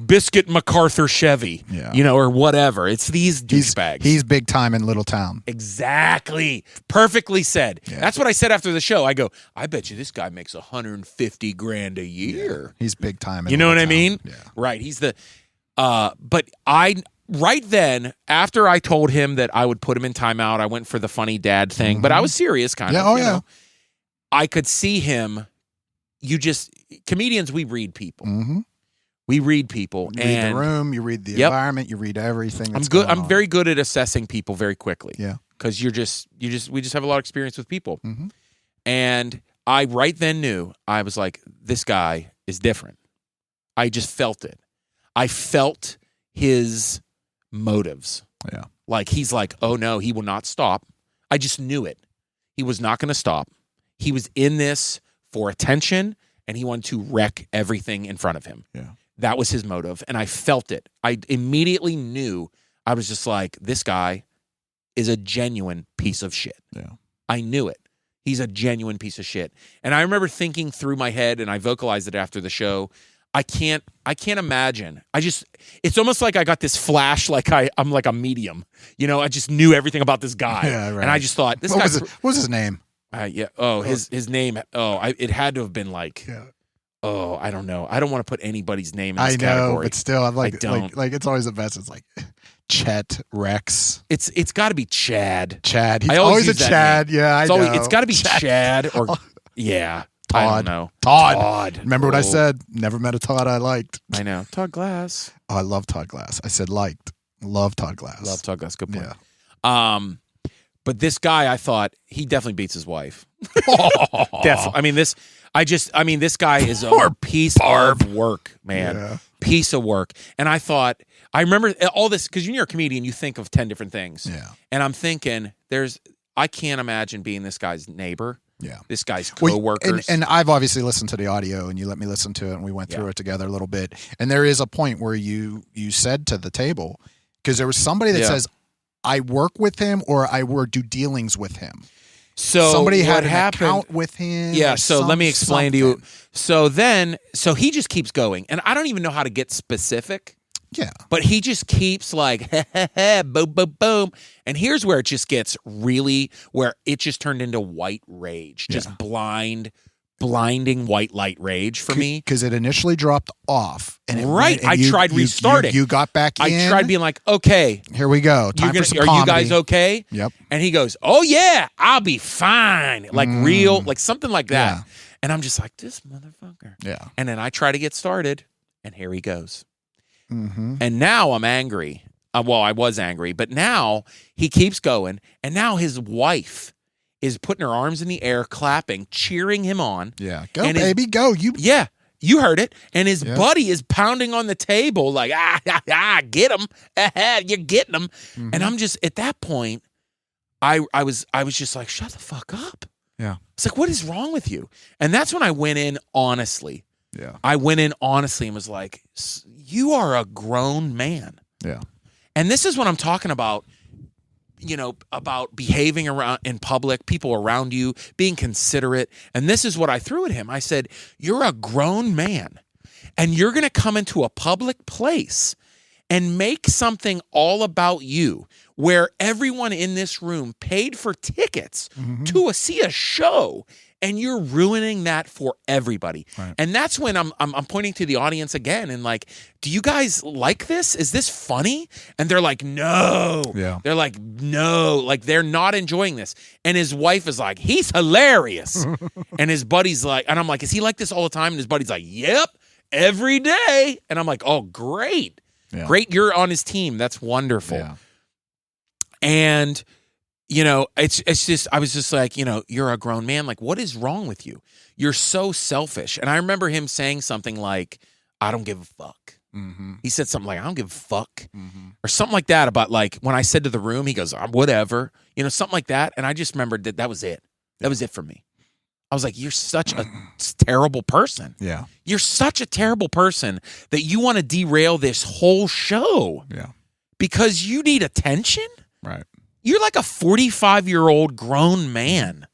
Biscuit MacArthur Chevy. Yeah. Or whatever. It's these douchebags. He's big time in little town. Exactly. Perfectly said. Yeah. That's what I said after the show. I go, I bet you this guy makes $150,000 a year. Yeah. He's big time. You know what I mean? Yeah. Right. He's the. But right then, after I told him that I would put him in timeout, I went for the funny dad thing. But I was serious, kind of. Yeah. Oh you yeah. know. I could see him. Comedians, we read people. Mm-hmm. We read people. You read the room. You read the environment. You read everything. That's going on. I'm very good at assessing people very quickly. Yeah. Because we just have a lot of experience with people. Mm-hmm. And I right then knew, I was like, this guy is different. I just felt it. I felt his motives. Yeah. Like he's like, oh no, he will not stop. I just knew it. He was not going to stop. He was in this for attention and he wanted to wreck everything in front of him. Yeah. That was his motive. And I felt it. I immediately knew. I was just like, this guy is a genuine piece of shit. Yeah. I knew it. He's a genuine piece of shit. And I remember thinking through my head, and I vocalized it after the show, I can't imagine. It's almost like I got this flash, like I'm like a medium. I just knew everything about this guy. Yeah, right. And I just thought, this guy. What was his name? Yeah. Oh, his name. Oh, it had to have been like. Yeah. Oh, I don't know. I don't want to put anybody's name in this I know, category. but still, I'm like, I don't. like it's always the best. It's like Chet, Rex. It's got to be Chad. Chad. He's I always always a use that Chad. name. Yeah, I know. It's got to be Chad or yeah. I don't Todd. know. Todd. Remember what I Oh, said? Never met a Todd I liked. I know. Todd Glass. Oh, I love Todd Glass. I said liked. Love Todd Glass. Love Todd Glass. Good point. Yeah. But this guy, I thought he definitely beats his wife. Definitely. I mean, this guy is a piece of work, man. Yeah. Piece of work. And I remember all this, because when you're a comedian, you think of 10 different things. Yeah. And I'm thinking, I can't imagine being this guy's neighbor. Yeah. This guy's co-workers. And I've obviously listened to the audio, and you let me listen to it, and we went through it together a little bit. And there is a point where you said to the table, because there was somebody that says, I work with him or I do dealings with him. So somebody what had an happened, account with him. Yeah, so let me explain to you. Something. So he just keeps going. And I don't even know how to get specific. Yeah. But he just keeps like, boom, boom, boom. And here's where it just gets where it just turned into white rage. Just blinding white light rage for me. Because it initially dropped off. And I tried restarting. You got back in. I tried being like, okay. Here we go. Time for some Are comedy. you guys okay? Yep. And he goes, oh yeah, I'll be fine. Like real, like something like that. Yeah. And I'm just like, this motherfucker. Yeah. And then I try to get started, and here he goes. Mm-hmm. And now I'm angry. Well, I was angry, but now he keeps going. And now his wife is putting her arms in the air, clapping, cheering him on. Yeah. Go, and baby, go. Yeah, you heard it. And his buddy is pounding on the table like, get him. You're getting him. Mm-hmm. And I'm just, at that point, I was just like, shut the fuck up. Yeah. It's like, what is wrong with you? And that's when I went in honestly. Yeah. I went in honestly and was like, you are a grown man. Yeah. And this is what I'm talking about. about behaving around in public, people around you, being considerate. And this is what I threw at him. I said, you're a grown man and you're going to come into a public place and make something all about you where everyone in this room paid for tickets to see a show, and you're ruining that for everybody. Right. And that's when I'm pointing to the audience again and like, do you guys like this? Is this funny? And they're like, no. Yeah. They're like, no. Like, they're not enjoying this. And his wife is like, he's hilarious. And his buddy's like, and I'm like, is he like this all the time? And his buddy's like, yep, every day. And I'm like, oh, great. Yeah. Great, you're on his team. That's wonderful. Yeah. And it's just, I was just like, you're a grown man. Like, what is wrong with you? You're so selfish. And I remember him saying something like, I don't give a fuck. He said something like, I don't give a fuck. Or something like that about like, when I said to the room, he goes, whatever, something like that. And I just remembered that was it. That was it for me. I was like, you're such a terrible person. Yeah. You're such a terrible person that you want to derail this whole show. Yeah. Because you need attention? Right. You're like a 45-year-old grown man.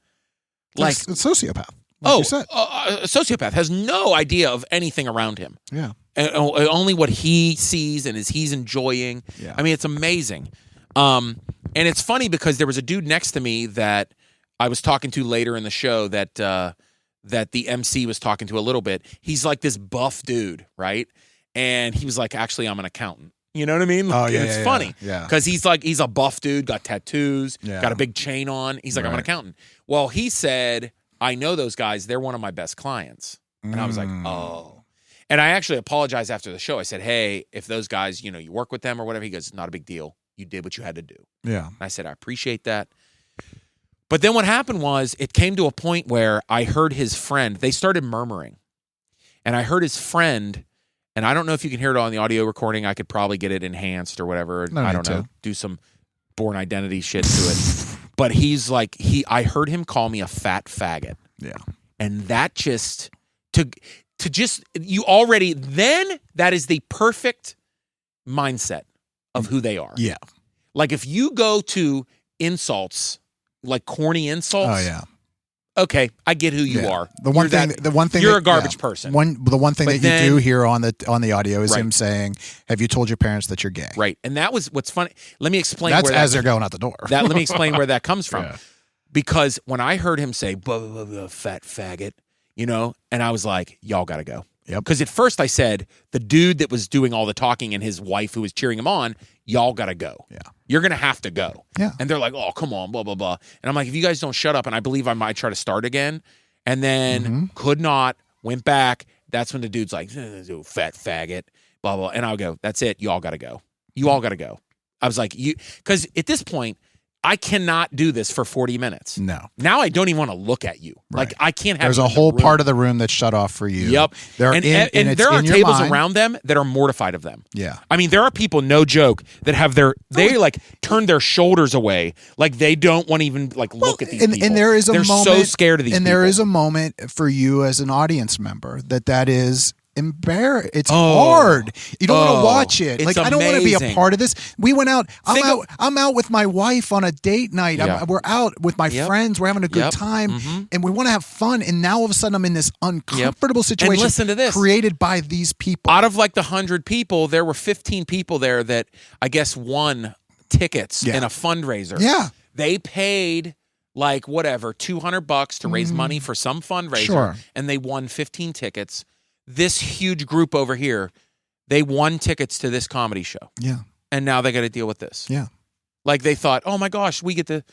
Like a sociopath. Like you said. A sociopath has no idea of anything around him. Yeah. And only what he sees and he's enjoying. Yeah. I mean, it's amazing. And it's funny because there was a dude next to me that I was talking to later in the show that the MC was talking to a little bit. He's like this buff dude, right? And he was like, actually, I'm an accountant. You know what I mean? Oh, yeah, and it's funny. Yeah. Because he's a buff dude, got tattoos, Yeah. got a big chain on. He's like, I'm an accountant. Well, he said, I know those guys. They're one of my best clients. And I was like, oh. And I actually apologized after the show. I said, hey, if those guys, you work with them or whatever. He goes, not a big deal. You did what you had to do. Yeah. And I said, I appreciate that. But then what happened was it came to a point where I heard his friend. They started murmuring. And I heard his friend. And I don't know if you can hear it on the audio recording. I could probably get it enhanced or whatever. I don't know. Do some Born Identity shit to it. But he's like, I heard him call me a fat faggot. Yeah. And that just, you already, then that is the perfect mindset of who they are. Yeah. Like if you go to insults, like corny insults. Oh, yeah. Okay, I get who you are. The one thing you're a garbage person. The one thing But that you do hear on the audio is him saying, "Have you told your parents that you're gay?" Right, and that was what's funny. Let me explain. That's as they're going out the door. Let me explain where that comes from. Yeah. Because when I heard him say blah, blah, blah, fat faggot, and I was like, y'all got to go. Yep. Because at first I said, the dude that was doing all the talking and his wife who was cheering him on, y'all got to go. Yeah. You're going to have to go. Yeah. And they're like, oh, come on, blah, blah, blah. And I'm like, if you guys don't shut up, and I believe I might try to start again, and then could not, went back. That's when the dude's like, fat faggot, blah, blah. And I'll go, that's it. You all got to go. You all got to go. I was like, because at this point, I cannot do this for 40 minutes. No. Now I don't even want to look at you. Right. Like I can't have. There's a whole part of the room that's shut off for you. Yep. There are tables around them that are mortified of them. Yeah. I mean, there are people, no joke, that have they like turn their shoulders away, like they don't want to even like look at these people. And there is a They're moment, so scared of these. And people. there is a moment for you as an audience member that is embarrassing. It's hard. You don't want to watch it. Like I don't want to be a part of this. We went out. I'm out with my wife on a date night. Yeah. We're out with my friends. We're having a good time, and we want to have fun. And now all of a sudden, I'm in this uncomfortable situation. And listen to this. Created by these people. Out of like the 100 people, there were 15 people there that I guess won tickets in a fundraiser. Yeah, they paid like whatever $200 to raise money for some fundraiser, and they won 15 tickets. This huge group over here, they won tickets to this comedy show. Yeah. And now they got to deal with this. Yeah. Like they thought, oh my gosh, we get to,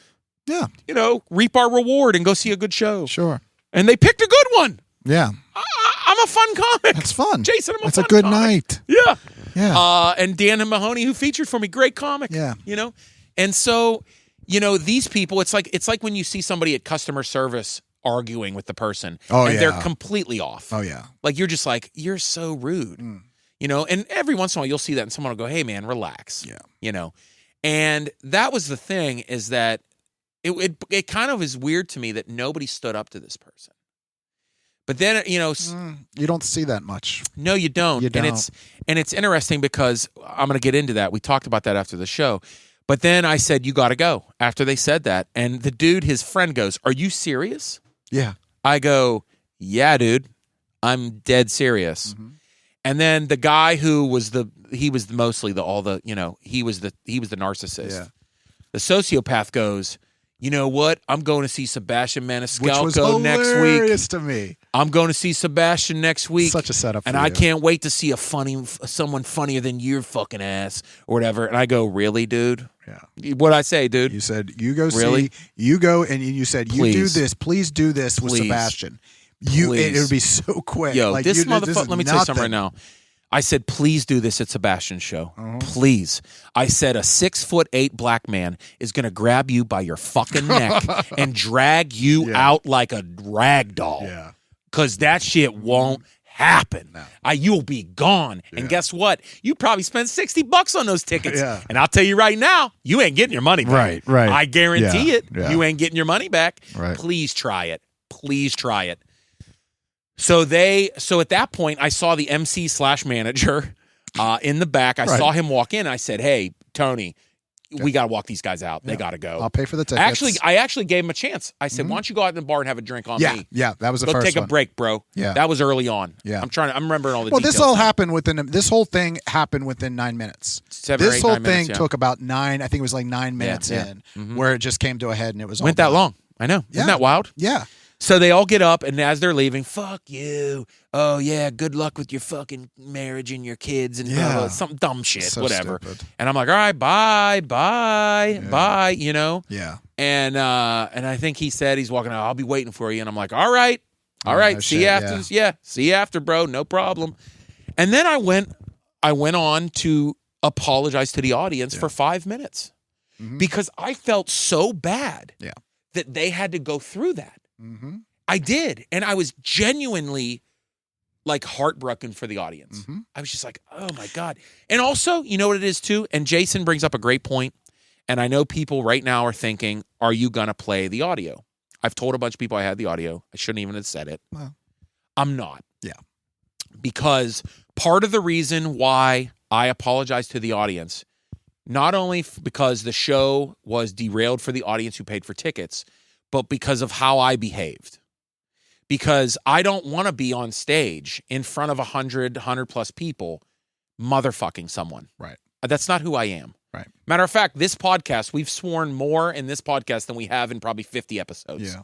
reap our reward and go see a good show. Sure. And they picked a good one. Yeah. I'm a fun comic. It's fun. Jason, I'm a It's fun a good comic. night. Yeah. Yeah. And Dan and Mahoney, who featured for me, great comic. Yeah. And so, these people, it's like when you see somebody at customer service arguing with the person and they're completely off. Oh, yeah. Like you're just like, you're so rude, and every once in a while you'll see that and someone will go, hey man, relax. Yeah. And that was the thing is that it kind of is weird to me that nobody stood up to this person. But then, you don't see that much. No, you don't. And it's interesting because I'm going to get into that. We talked about that after the show. But then I said, you got to go after they said that. And the dude, his friend goes, are you serious? Yeah. I go, yeah, dude, I'm dead serious. And then the guy who was he was mostly he was the narcissist. Yeah. The sociopath goes, you know what? I'm going to see Sebastian Which was Maniscalco next week. hilarious to me. I'm going to see Sebastian next week. Such a setup for and you. I can't wait to see someone funnier than your fucking ass or whatever. And I go, really, dude? Yeah. What'd I say, dude? You said, you go Really? see, you go, and you said, you do Please. this, please do this with Please. Sebastian. Please. It would be so quick. Yo, Like, this is motherfucker, let me tell you something right nothing. now. I said, please do this at Sebastian's show. Please. I said, a 6'8" black man is going to grab you by your fucking neck and drag you out like a rag doll. Yeah. Because that shit won't happen. No. You'll be gone. And guess what? You probably spent $60 on those tickets. Yeah. And I'll tell you right now, you ain't getting your money back. Right. I guarantee Yeah. it. Yeah. You ain't getting your money back. Right. Please try it. Please try it. So at that point, I saw the MC/manager in the back. I saw him walk in. I said, hey, Tony, we got to walk these guys out. They got to go. I'll pay for the tickets. I actually gave him a chance. I said, why don't you go out in the bar and have a drink on me? Yeah, that was the Go first take a one. break, bro. Yeah. That was early on. Yeah. I'm remembering all the Well, details. this all now. happened this whole thing happened within 9 minutes. 7 or This 8, whole 9 thing minutes, yeah. took about 9, I think it was like 9 minutes yeah. in, where it just came to a head and it was all Went that done. long. I know. Yeah. Isn't that wild? Yeah. So they all get up, and as they're leaving, fuck you. Oh, yeah, good luck with your fucking marriage and your kids and blah, blah, some dumb shit, So whatever. stupid. And I'm like, all right, bye, you know? Yeah. And I think he said he's walking out, I'll be waiting for you. And I'm like, all right, no see you shit, after. Yeah, see you after, bro, no problem. And then I went on to apologize to the audience for 5 minutes because I felt so bad that they had to go through that. I did. And I was genuinely like heartbroken for the audience. I was just like, oh my God. And also, you know what it is too? And Jason brings up a great point. And I know people right now are thinking, are you going to play the audio? I've told a bunch of people I had the audio. I shouldn't even have said it. Well. I'm not. Yeah. Because part of the reason why I apologize to the audience, not only because the show was derailed for the audience who paid for tickets, but because of how I behaved. Because I don't want to be on stage in front of 100 plus people motherfucking someone. Right. That's not who I am. Right. Matter of fact, this podcast, we've sworn more in this podcast than we have in probably 50 episodes. Yeah.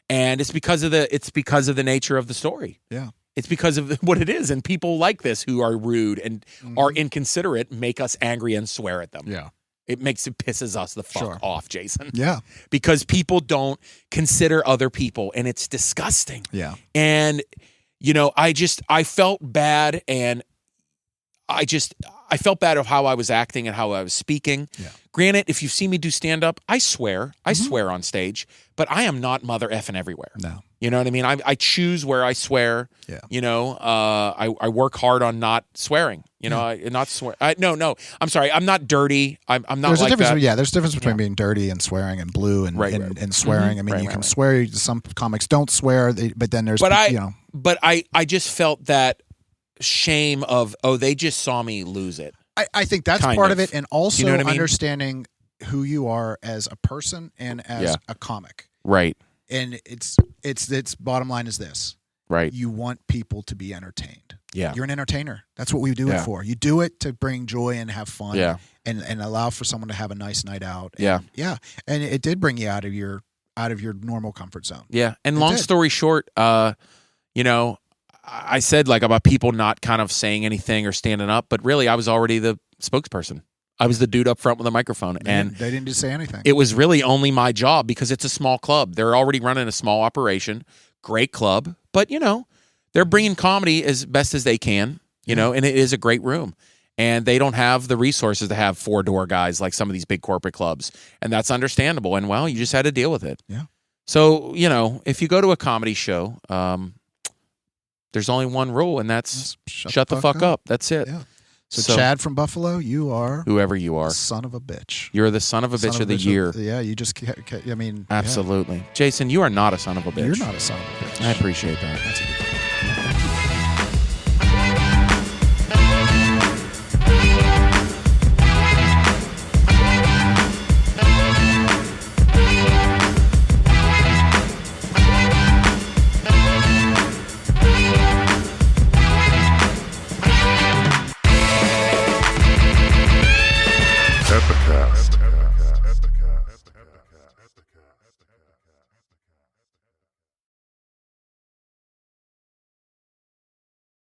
And it's because of the nature of the story. Yeah. It's because of what it is. And people like this who are rude and are inconsiderate make us angry and swear at them. Yeah. It pisses us the fuck off, Jason. Yeah. Because people don't consider other people, and it's disgusting. Yeah. And, you know, I felt bad, and I felt bad of how I was acting and how I was speaking. Yeah. Granted, if you see me do stand-up, I swear on stage, but I am not mother effing everywhere. No. You know what I mean? I choose where I swear. Yeah. You know, I work hard on not swearing. You know, not swear. No. I'm sorry. I'm not dirty. I'm not There's like a difference. that. Yeah, there's a difference between being dirty and swearing and blue and and swearing. I mean, you can swear. Some comics don't swear, but then there's But I just felt that shame of, they just saw me lose it. I think that's Kind part of. of it, and also You know what I mean? understanding who you are as a person and as a comic. Right. And it's bottom line is this. Right. You want people to be entertained. Yeah. You're an entertainer. That's what we do it for. You do it to bring joy and have fun. Yeah. And allow for someone to have a nice night out. Yeah. Yeah. And it did bring you out of your normal comfort zone. Yeah. And It long did. story short, you know, I said like about people not kind of saying anything or standing up, but really I was already the spokesperson. I was the dude up front with a microphone, and They didn't just say anything. it was really only my job because it's a small club. They're already running a small operation, great club, but you know, they're bringing comedy as best as they can, you know, and it is a great room. And they don't have the resources to have 4-door guys like some of these big corporate clubs. And that's understandable. And well, you just had to deal with it. Yeah. So, you know, if you go to a comedy show, there's only one rule, and that's shut the fuck up. That's it. Yeah. So Chad from Buffalo, you are whoever you are. son of a bitch. You're the son of a bitch of the year. Yeah, you just, I mean. Absolutely. Jason, you are not a son of a bitch. You're not a son of a bitch. I appreciate that. That's a good point. Podcast.